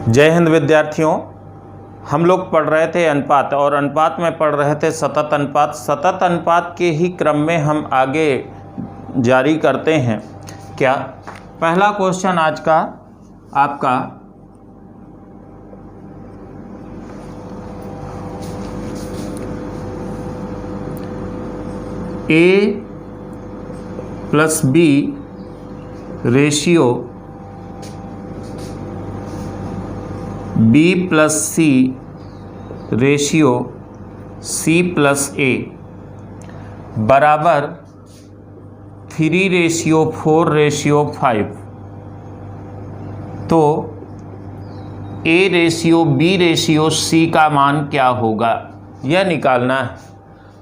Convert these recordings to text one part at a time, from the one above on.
जय हिंद विद्यार्थियों। हम लोग पढ़ रहे थे अनुपात और अनुपात में पढ़ रहे थे सतत अनुपात। सतत अनुपात के ही क्रम में हम आगे जारी करते हैं। क्या पहला क्वेश्चन आज का आपका A plus B ratio B plus C ratio C plus A बराबर 3:4:5। तो A ratio B ratio C का मान क्या होगा यह निकालना है।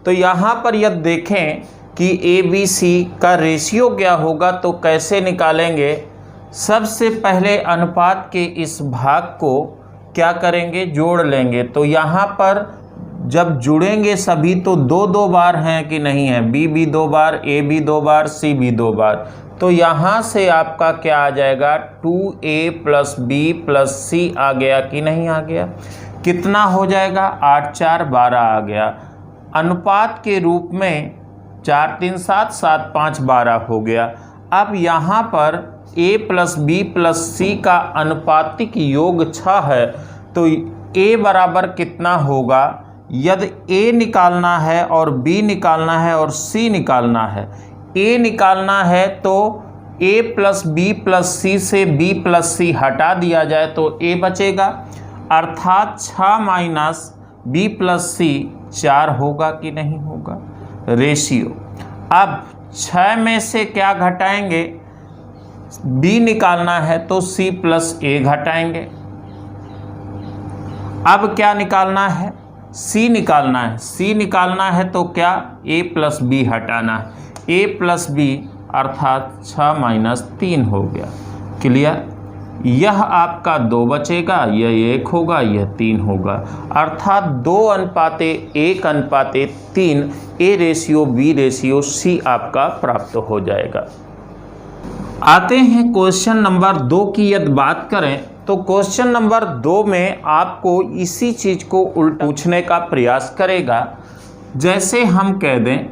तो यहाँ पर यदि देखें कि ABC का रेशियो क्या होगा तो कैसे निकालेंगे। सबसे पहले अनुपात के इस भाग को क्या करेंगे, जोड़ लेंगे। तो यहाँ पर जब जुड़ेंगे सभी तो दो बार हैं कि नहीं है, B भी 2 बार, A भी 2 बार, C भी 2 बार। तो यहाँ से आपका क्या आ जाएगा 2A plus B plus C आ गया कि नहीं आ गया। कितना हो जाएगा 8 4 12 आ गया। अनुपात के रूप में 4 3 7 7 5 12 हो गया। अब यहाँ पर A plus B plus C का अनुपातिक योग 6 है। तो A बराबर कितना होगा, यदि A निकालना है और B निकालना है और C निकालना है। A निकालना है तो A plus B plus C से B प्लस C हटा दिया जाए तो A बचेगा, अर्थात 6 माइनस B प्लस C 4 होगा कि नहीं होगा रेशियो। अब 6 में से क्या घटाएंगे, B निकालना है तो C प्लस A घटाएंगे। अब क्या निकालना है, C निकालना है। C निकालना है तो क्या A प्लस B हटाना है। A प्लस B अर्थात 6 माइनस 3 हो गया। क्लियर। यह आपका 2 बचेगा, यह 1 होगा, यह 3 होगा, अर्थात 2:1:3 A ratio B ratio C आपका प्राप्त हो जाएगा। आते हैं क्वेश्चन नंबर 2 की यदि बात करें तो क्वेश्चन नंबर 2 में आपको इसी चीज़ को उल्टा पूछने का प्रयास करेगा। जैसे हम कह दें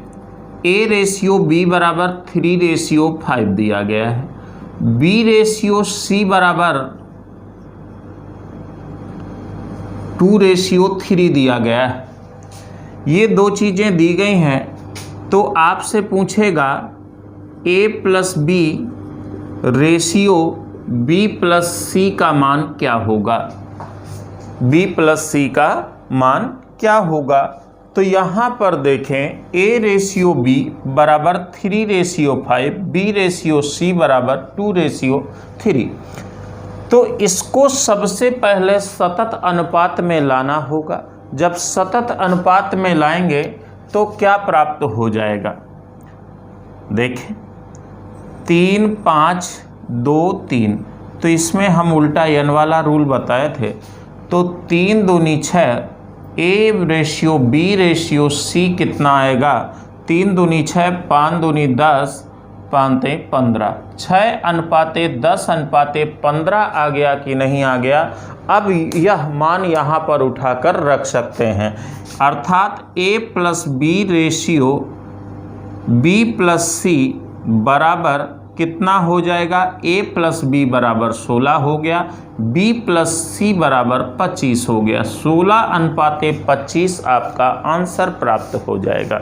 A रेशियो B बराबर 3:5 दिया गया है, B रेशियो C बराबर 2:3 दिया गया है। ये 2 चीज़ें दी गई हैं तो आपसे पूछेगा A plus B ratio B plus C का मान क्या होगा। B प्लस C का मान क्या होगा। तो यहाँ पर देखें A रेशियो B बराबर 3:5, B रेशियो C बराबर 2:3। तो इसको सबसे पहले सतत अनुपात में लाना होगा। जब सतत अनुपात में लाएंगे तो क्या प्राप्त हो जाएगा, देखें 3 5 2 3। तो इसमें हम उल्टा n वाला रूल बताए थे। तो 3 दूनी 6, A ratio B ratio C कितना आएगा, 3 दूनी 6, 5 दूनी 10, 5 15, 6:10:15 आ गया कि नहीं आ गया। अब यह मान यहाँ पर उठाकर रख सकते हैं, अर्थात A plus B ratio B plus C बराबर कितना हो जाएगा, A प्लस B बराबर 16 हो गया, B प्लस C बराबर 25 हो गया। 16:25 आपका आंसर प्राप्त हो जाएगा।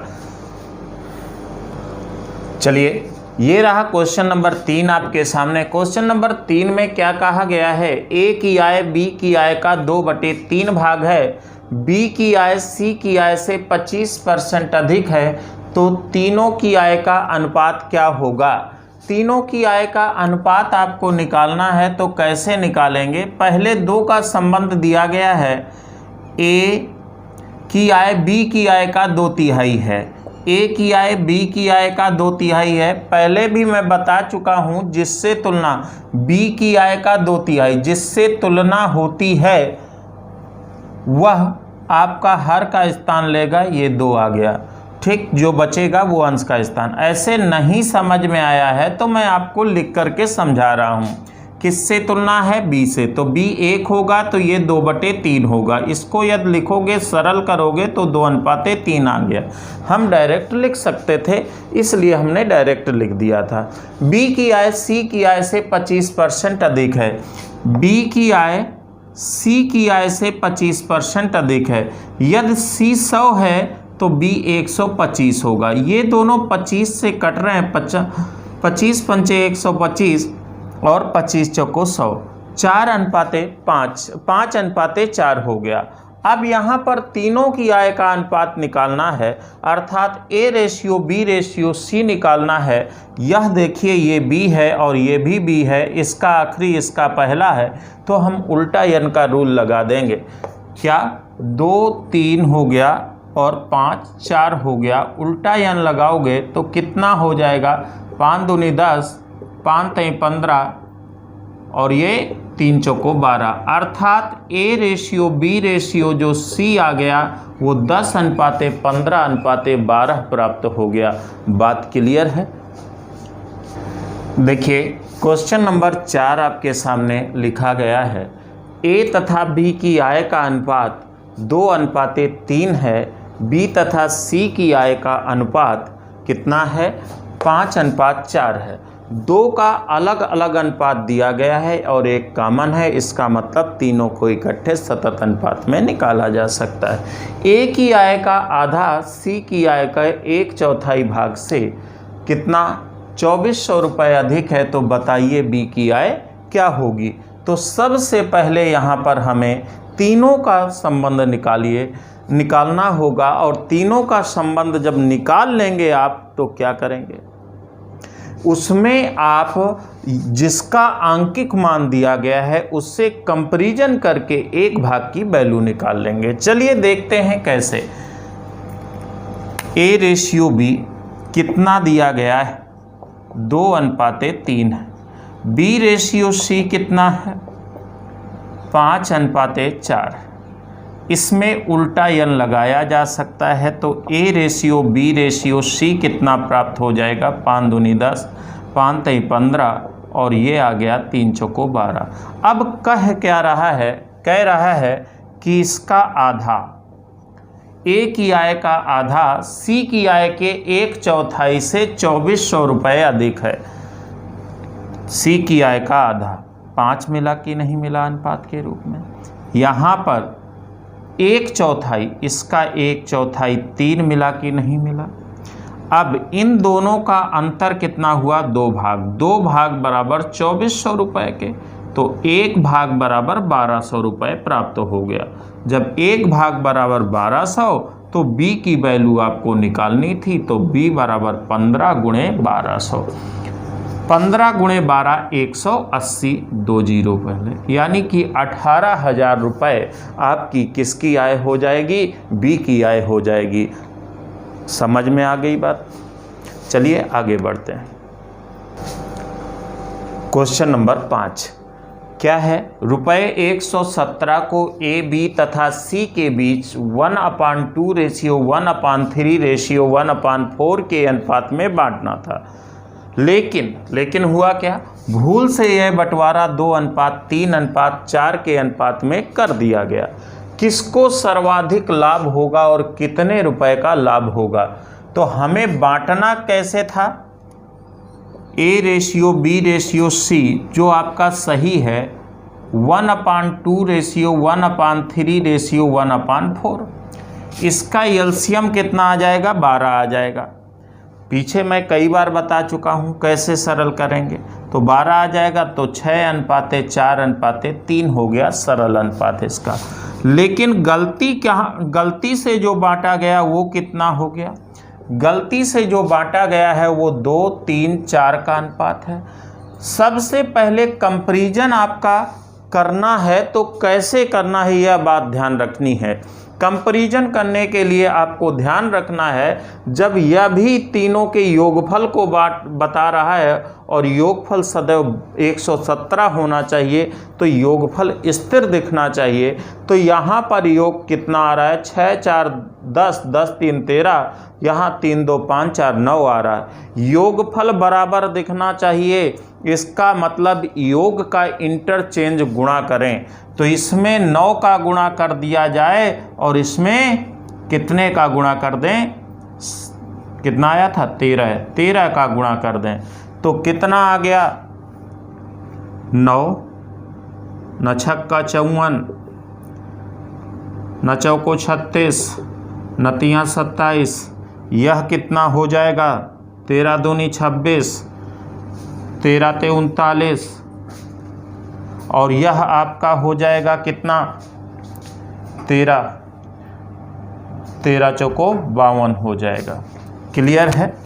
चलिए ये रहा क्वेश्चन नंबर 3 आपके सामने। क्वेश्चन नंबर 3 में क्या कहा गया है, A की आय B की आय का 2/3 भाग है, B की आय C की आय से 25% अधिक है, तो तीनों की आय का अनुपात क्या होगा। तीनों की आय का अनुपात आपको निकालना है तो कैसे निकालेंगे। पहले 2 का संबंध दिया गया है, A की आय B की आय का 2/3 है, A की आय B की आय का 2/3 है। पहले भी मैं बता चुका हूँ, जिससे तुलना B की आय का 2/3 जिससे तुलना होती है वह आपका हर का स्थान लेगा, ये 2 आ गया। ठीक, जो बचेगा वो अंश का स्थान। ऐसे नहीं समझ में आया है तो मैं आपको लिख करके समझा रहा हूँ। किससे तुलना है, b से, तो b 1 होगा तो ये 2/3 होगा। इसको यदि लिखोगे सरल करोगे तो 2:3 आ गया। हम डायरेक्ट लिख सकते थे इसलिए हमने डायरेक्ट लिख दिया था। b की आय c की आय से 25% अधिक है। b की आय c की आय से 25% अधिक है। यदि c 100 है तो b 125 होगा। ये दोनों 25 से कट रहे हैं, 25 पंचे 125 और 25 चौको 100, 4:5, 5:4 हो गया। अब यहाँ पर तीनों की आय का अनुपात निकालना है, अर्थात a ratio b ratio c निकालना है। यह देखिए ये b है और ये भी b है, इसका आखिरी इसका पहला है, तो हम उल्टा n का रूल लगा देंगे। क्या 2 3 हो गया और 5 4 हो गया। उल्टा n लगाओगे तो कितना हो जाएगा, 5 दूनी 10, 5 3 15 और ये 3 चौको 12, अर्थात a रेशियो b रेशियो जो c आ गया वो 10:15:12 प्राप्त हो गया। बात क्लियर है। देखिए क्वेश्चन नंबर 4 आपके सामने लिखा गया है, a तथा b की आय का अनुपात 2:3 है। b तथा c की आय का अनुपात कितना है, 5:4 है। दो का अलग अलग अनुपात दिया गया है और एक कॉमन है, इसका मतलब तीनों को इकट्ठे सतत अनुपात में निकाला जा सकता है। a की आय का आधा c की आय का 1/4 भाग से कितना, 2400 रुपये अधिक है, तो बताइए b की आय क्या होगी। तो सबसे पहले यहाँ पर हमें तीनों का संबंध निकालना होगा और तीनों का संबंध जब निकाल लेंगे आप तो क्या करेंगे, उसमें आप जिसका आंकिक मान दिया गया है उससे कंपैरिजन करके एक भाग की वैल्यू निकाल लेंगे। चलिए देखते हैं कैसे। a रेशियो b कितना दिया गया है, 2:3 है। b रेशियो c कितना है, 5:4 है। इसमें उल्टा n लगाया जा सकता है, तो a ratio b ratio c कितना प्राप्त हो जाएगा, 5 दूनी 10, 5 3 15 और ये आ गया 3 चौको 12। अब कह रहा है कि इसका आधा, a की आय का आधा c की आय के 1/4 से 2400 रुपये अधिक है। c की आय का आधा 5 मिला कि नहीं मिला अनुपात के रूप में, यहाँ पर 1/4, इसका 1/4 3 मिला कि नहीं मिला। अब इन दोनों का अंतर कितना हुआ, 2 भाग, 2 भाग बराबर 2400 रुपये के, तो 1 भाग बराबर 1200 रुपये प्राप्त हो गया। जब 1 भाग बराबर 1200 तो b की वैल्यू आपको निकालनी थी, तो b बराबर 15 गुणे 1200, 15 गुणे 12 180, 2 जीरो पहले, यानी कि 18,000 रुपये आपकी किसकी आय हो जाएगी, b की आय हो जाएगी। समझ में आ गई बात। चलिए आगे बढ़ते हैं। क्वेश्चन नंबर 5 क्या है, रुपये 117 को a b तथा c के बीच 1/2 रेशियो 1/3 रेशियो 1/4 के अनुपात में बांटना था। लेकिन हुआ क्या, भूल से यह बंटवारा 2:3:4 के अनुपात में कर दिया गया। किसको सर्वाधिक लाभ होगा और कितने रुपए का लाभ होगा, तो हमें बांटना कैसे था, a ratio b ratio c जो आपका सही है 1/2 रेशियो 1/3 रेशियो 1/4, इसका एलसीएम कितना आ जाएगा, 12 आ जाएगा। पीछे मैं कई बार बता चुका हूँ कैसे सरल करेंगे, तो 12 आ जाएगा, तो 6:4:3 हो गया सरल अनुपात इसका। लेकिन गलती से जो बांटा गया वो कितना हो गया, गलती से जो बांटा गया है वो 2 3 4 का अनुपात है। सबसे पहले कंपैरिजन आपका करना है, तो कैसे करना है यह बात ध्यान रखनी है। कंपैरिजन करने के लिए आपको ध्यान रखना है, जब यह भी तीनों के योगफल को बता रहा है और योगफल सदैव 117 होना चाहिए, तो योगफल स्थिर दिखना चाहिए। तो यहाँ पर योग कितना आ रहा है, 6 4 10, 10 3 13, यहाँ 3 2 5 4 9 आ रहा है। योगफल बराबर दिखना चाहिए, इसका मतलब योग का इंटरचेंज गुणा करें, तो इसमें 9 का गुणा कर दिया जाए और इसमें कितने का गुणा कर दें, कितना आया था 13 का गुणा कर दें, तो कितना आ गया 9, न छक्का 54, न चौको 36, न तियां 27, यह कितना हो जाएगा 13 दूनी 26, 13 ते 39, और यह आपका हो जाएगा कितना 13 चौको 52 हो जाएगा। क्लियर है।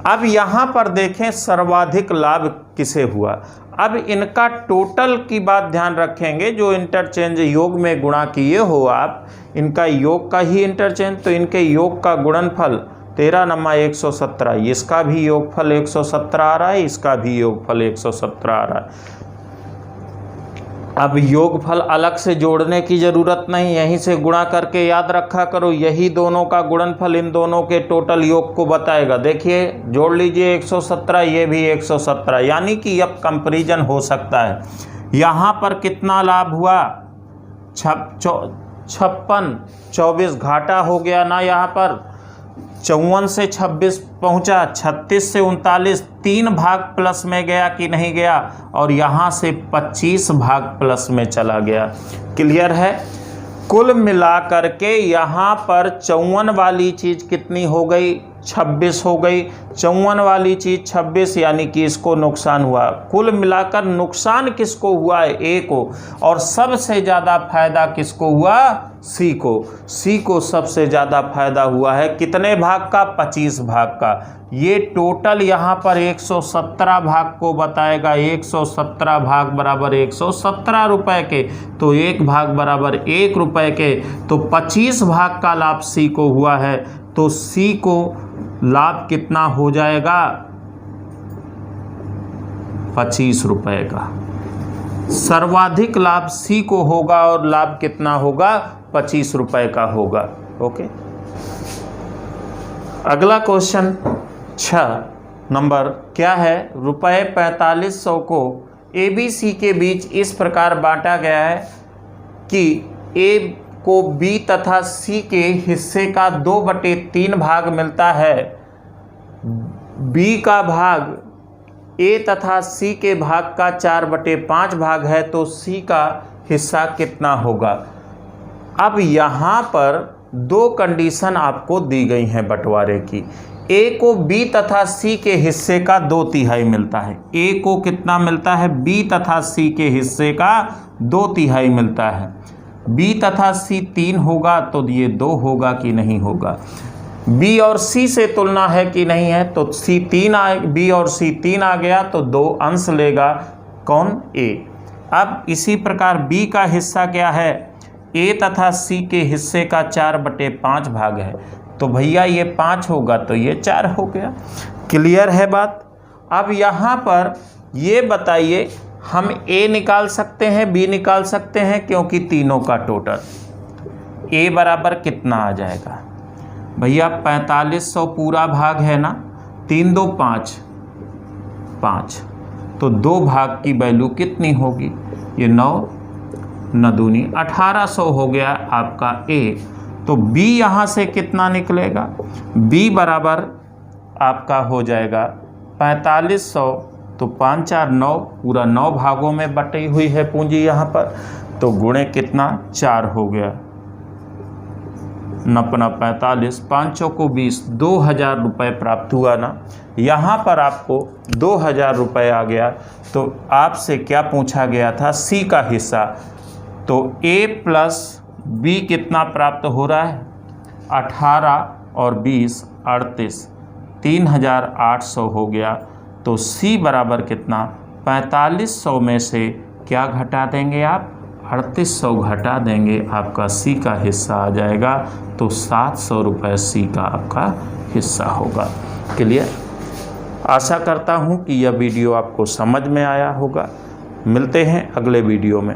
अब यहाँ पर देखें सर्वाधिक लाभ किसे हुआ। अब इनका टोटल की बात ध्यान रखेंगे, जो इंटरचेंज योग में गुणा किए हो आप, इनका योग का ही इंटरचेंज, तो इनके योग का गुणनफल 13 नमा 117, इसका भी योगफल 117 आ रहा है, इसका भी योगफल 117 आ रहा है। अब योगफल अलग से जोड़ने की ज़रूरत नहीं, यहीं से गुणा करके याद रखा करो, यही दोनों का गुणनफल इन दोनों के टोटल योग को बताएगा। देखिए जोड़ लीजिए 117, ये भी 117, यानी कि अब कंपैरिजन हो सकता है। यहाँ पर कितना लाभ हुआ 56, 24 घाटा हो गया ना, यहाँ पर 54 से 26 पहुंचा, 36 से 39 3 भाग प्लस में गया कि नहीं गया, और यहाँ से 25 भाग प्लस में चला गया। क्लियर है। कुल मिलाकर के यहाँ पर 54 वाली चीज़ कितनी हो गई 26 हो गई, 54 वाली चीज़ 26, यानी कि इसको नुकसान हुआ। कुल मिलाकर नुकसान किसको हुआ है ए को, और सबसे ज़्यादा फायदा किसको हुआ सी को। सी को सबसे ज़्यादा फायदा हुआ है कितने भाग का 25 भाग का। ये टोटल यहाँ पर 117 भाग को बताएगा, 117 भाग बराबर 117 रुपए के, तो 1 भाग बराबर 1 रुपए के, तो 25 भाग का लाभ सी को हुआ है। तो सी को लाभ कितना हो जाएगा 25 रुपए का। सर्वाधिक लाभ सी को होगा और लाभ कितना होगा 25 रुपए का होगा। ओके, अगला क्वेश्चन 6 नंबर क्या है, रुपये 4500 को ए बी सी के बीच इस प्रकार बांटा गया है कि ए को बी तथा सी के हिस्से का 2/3 भाग मिलता है, बी का भाग ए तथा सी के भाग का 4/5 भाग है, तो सी का हिस्सा कितना होगा। अब यहाँ पर 2 कंडीशन आपको दी गई हैं बंटवारे की। ए को बी तथा सी के हिस्से का 2/3 मिलता है, ए को कितना मिलता है बी तथा सी के हिस्से का 2/3 मिलता है। बी तथा सी 3 होगा तो ये 2 होगा कि नहीं होगा। बी और सी से तुलना है कि नहीं है, तो सी 3 बी और सी 3 आ गया तो 2 अंश लेगा कौन ए। अब इसी प्रकार बी का हिस्सा क्या है, ए तथा सी के हिस्से का 4/5 भाग है, तो भैया ये 5 होगा तो ये 4 हो गया। क्लियर है बात। अब यहाँ पर ये बताइए, हम ए निकाल सकते हैं बी निकाल सकते हैं, क्योंकि तीनों का टोटल ए बराबर कितना आ जाएगा भैया 4500 पूरा भाग है ना, 3 2 5 5, तो 2 भाग की वैल्यू कितनी होगी, ये 9 9 दूनी 1800 हो गया आपका ए। तो बी यहाँ से कितना निकलेगा, बी बराबर आपका हो जाएगा 4500, तो 5 4 9, पूरा 9 भागों में बटी हुई है पूंजी यहाँ पर, तो गुणे कितना 4 हो गया, 9 45, 5 चौको 20, 2000 रुपये प्राप्त हुआ ना। यहाँ पर आपको 2000 रुपये आ गया। तो आपसे क्या पूछा गया था, सी का हिस्सा, तो ए प्लस बी कितना प्राप्त हो रहा है 18 और 20 38, 3800 हो गया। तो सी बराबर कितना 4500 में से क्या घटा देंगे आप 3800 घटा देंगे, आपका सी का हिस्सा आ जाएगा, तो 700 रुपये सी का आपका हिस्सा होगा। क्लियर। आशा करता हूँ कि यह वीडियो आपको समझ में आया होगा। मिलते हैं अगले वीडियो में।